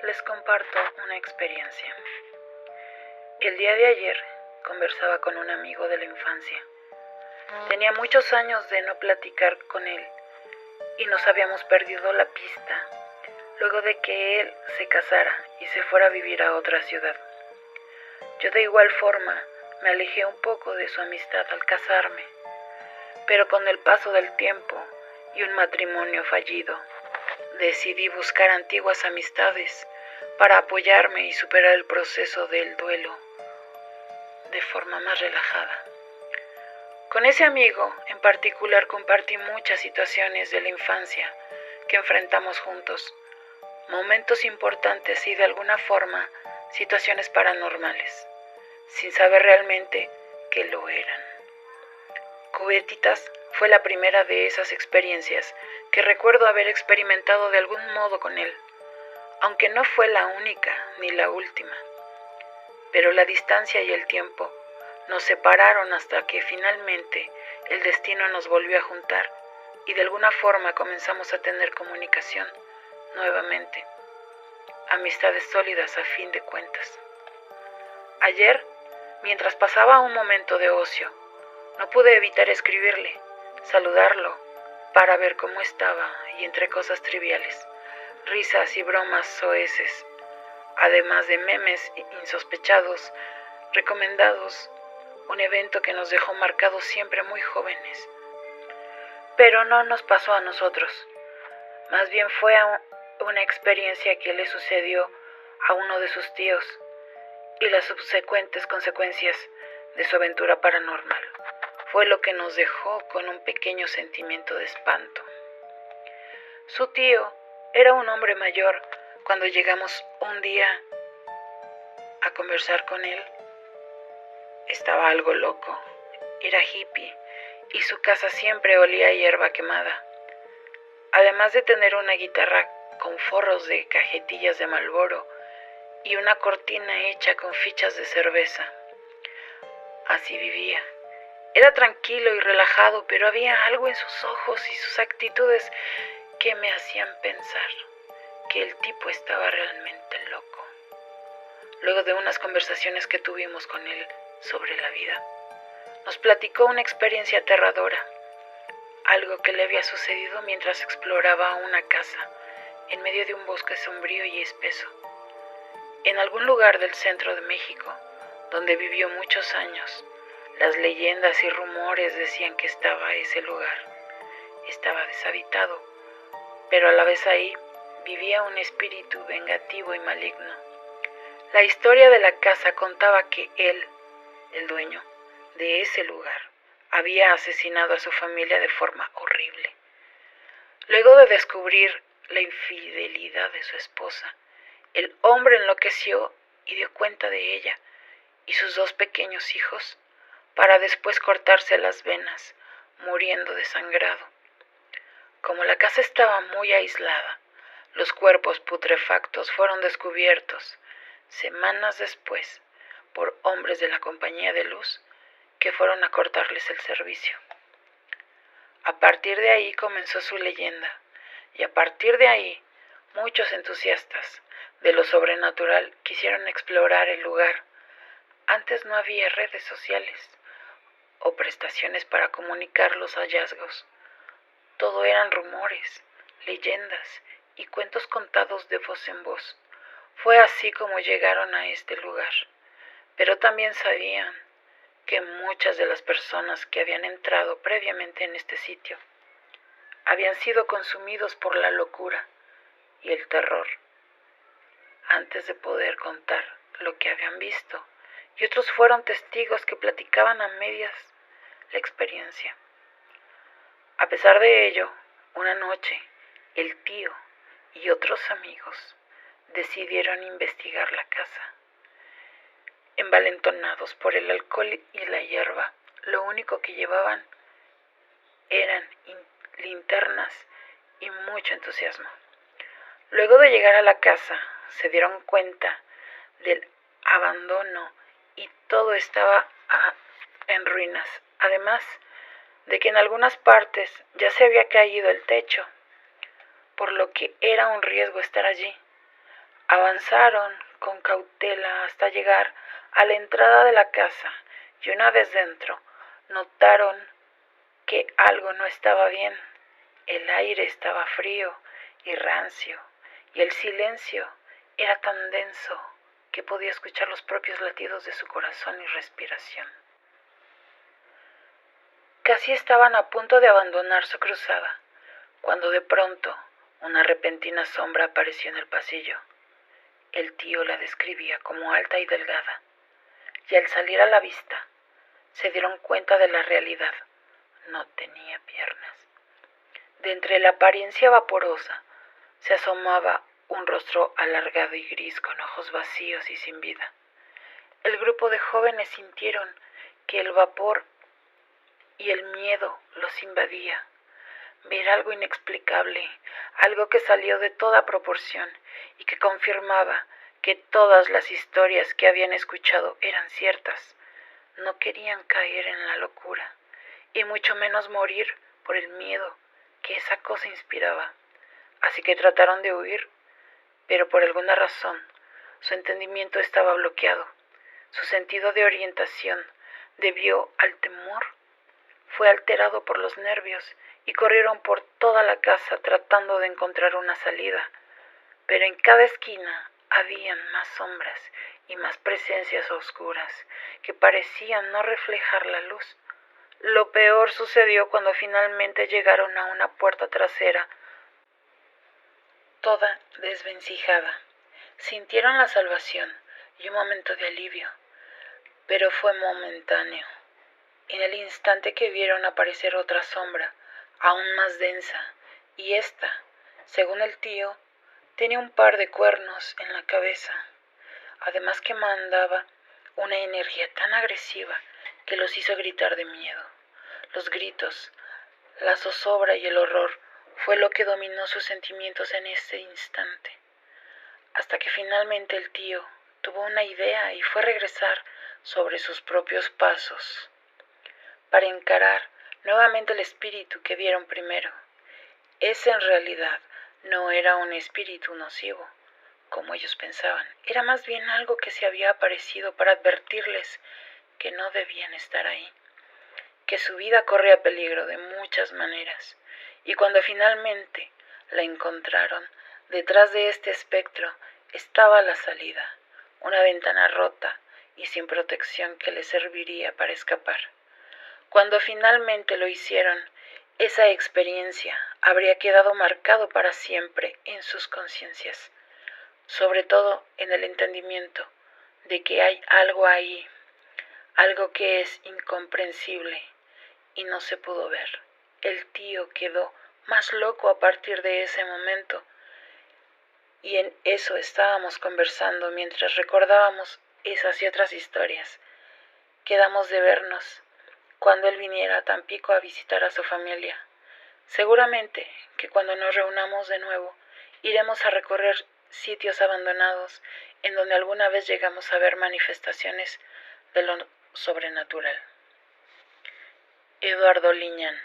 Les comparto una experiencia. El día de ayer conversaba con un amigo de la infancia. Tenía muchos años de no platicar con él y nos habíamos perdido la pista luego de que él se casara y se fuera a vivir a otra ciudad. Yo de igual forma me alejé un poco de su amistad al casarme, pero con el paso del tiempo y un matrimonio fallido, decidí buscar antiguas amistades para apoyarme y superar el proceso del duelo de forma más relajada. Con ese amigo en particular compartí muchas situaciones de la infancia que enfrentamos juntos, momentos importantes y de alguna forma situaciones paranormales, sin saber realmente que lo eran. Cubetitas fue la primera de esas experiencias que recuerdo haber experimentado de algún modo con él, aunque no fue la única ni la última. Pero la distancia y el tiempo nos separaron hasta que finalmente el destino nos volvió a juntar y de alguna forma comenzamos a tener comunicación nuevamente. Amistades sólidas a fin de cuentas. Ayer, mientras pasaba un momento de ocio, no pude evitar escribirle, saludarlo, para ver cómo estaba y entre cosas triviales, risas y bromas soeces, además de memes insospechados, recomendados, un evento que nos dejó marcados siempre muy jóvenes. Pero no nos pasó a nosotros, más bien fue una experiencia que le sucedió a uno de sus tíos y las subsecuentes consecuencias de su aventura paranormal. Fue lo que nos dejó con un pequeño sentimiento de espanto. Su tío era un hombre mayor. Cuando llegamos un día a conversar con él, estaba algo loco. Era hippie y su casa siempre olía a hierba quemada. Además de tener una guitarra con forros de cajetillas de Marlboro y una cortina hecha con fichas de cerveza. Así vivía. Era tranquilo y relajado, pero había algo en sus ojos y sus actitudes que me hacían pensar que el tipo estaba realmente loco. Luego de unas conversaciones que tuvimos con él sobre la vida, nos platicó una experiencia aterradora, algo que le había sucedido mientras exploraba una casa en medio de un bosque sombrío y espeso, en algún lugar del centro de México, donde vivió muchos años. Las leyendas y rumores decían que ese lugar estaba deshabitado, pero a la vez ahí vivía un espíritu vengativo y maligno. La historia de la casa contaba que él, el dueño de ese lugar, había asesinado a su familia de forma horrible. Luego de descubrir la infidelidad de su esposa, el hombre enloqueció y dio cuenta de ella y sus 2 pequeños hijos, para después cortarse las venas, muriendo desangrado. Como la casa estaba muy aislada, los cuerpos putrefactos fueron descubiertos semanas después por hombres de la compañía de luz que fueron a cortarles el servicio. A partir de ahí comenzó su leyenda, y a partir de ahí muchos entusiastas de lo sobrenatural quisieron explorar el lugar. Antes no había redes sociales o prestaciones para comunicar los hallazgos. Todo eran rumores, leyendas y cuentos contados de voz en voz. Fue así como llegaron a este lugar, pero también sabían que muchas de las personas que habían entrado previamente en este sitio habían sido consumidos por la locura y el terror antes de poder contar lo que habían visto, y otros fueron testigos que platicaban a medias la experiencia. A pesar de ello, una noche, el tío y otros amigos decidieron investigar la casa. Envalentonados por el alcohol y la hierba, lo único que llevaban eran linternas y mucho entusiasmo. Luego de llegar a la casa, se dieron cuenta del abandono y todo estaba en ruinas. Además de que en algunas partes ya se había caído el techo, por lo que era un riesgo estar allí. Avanzaron con cautela hasta llegar a la entrada de la casa y una vez dentro notaron que algo no estaba bien. El aire estaba frío y rancio y el silencio era tan denso que podía escuchar los propios latidos de su corazón y respiración. Casi estaban a punto de abandonar su cruzada, cuando de pronto una repentina sombra apareció en el pasillo. El tío la describía como alta y delgada, y al salir a la vista, se dieron cuenta de la realidad. No tenía piernas. De entre la apariencia vaporosa, se asomaba un rostro alargado y gris con ojos vacíos y sin vida. El grupo de jóvenes sintieron que el vapor y el miedo los invadía. Ver algo inexplicable, algo que salió de toda proporción y que confirmaba que todas las historias que habían escuchado eran ciertas. No querían caer en la locura, y mucho menos morir por el miedo que esa cosa inspiraba. Así que trataron de huir, pero por alguna razón su entendimiento estaba bloqueado. Su sentido de orientación, debido al temor, fue alterado por los nervios y corrieron por toda la casa tratando de encontrar una salida. Pero en cada esquina habían más sombras y más presencias oscuras que parecían no reflejar la luz. Lo peor sucedió cuando finalmente llegaron a una puerta trasera, toda desvencijada. Sintieron la salvación y un momento de alivio, pero fue momentáneo. En el instante que vieron aparecer otra sombra, aún más densa, y esta, según el tío, tenía un par de cuernos en la cabeza, además que mandaba una energía tan agresiva que los hizo gritar de miedo. Los gritos, la zozobra y el horror fue lo que dominó sus sentimientos en ese instante, hasta que finalmente el tío tuvo una idea y fue a regresar sobre sus propios pasos para encarar nuevamente el espíritu que vieron primero. Ese en realidad no era un espíritu nocivo, como ellos pensaban. Era más bien algo que se había aparecido para advertirles que no debían estar ahí, que su vida corría peligro de muchas maneras. Y cuando finalmente la encontraron, detrás de este espectro estaba la salida, una ventana rota y sin protección que les serviría para escapar. Cuando finalmente lo hicieron, esa experiencia habría quedado marcado para siempre en sus conciencias, sobre todo en el entendimiento de que hay algo ahí, algo que es incomprensible y no se pudo ver. El tío quedó más loco a partir de ese momento, y en eso estábamos conversando mientras recordábamos esas y otras historias. Quedamos de vernos cuando él viniera a Tampico a visitar a su familia. Seguramente que cuando nos reunamos de nuevo, iremos a recorrer sitios abandonados en donde alguna vez llegamos a ver manifestaciones de lo sobrenatural. Eduardo Liñán.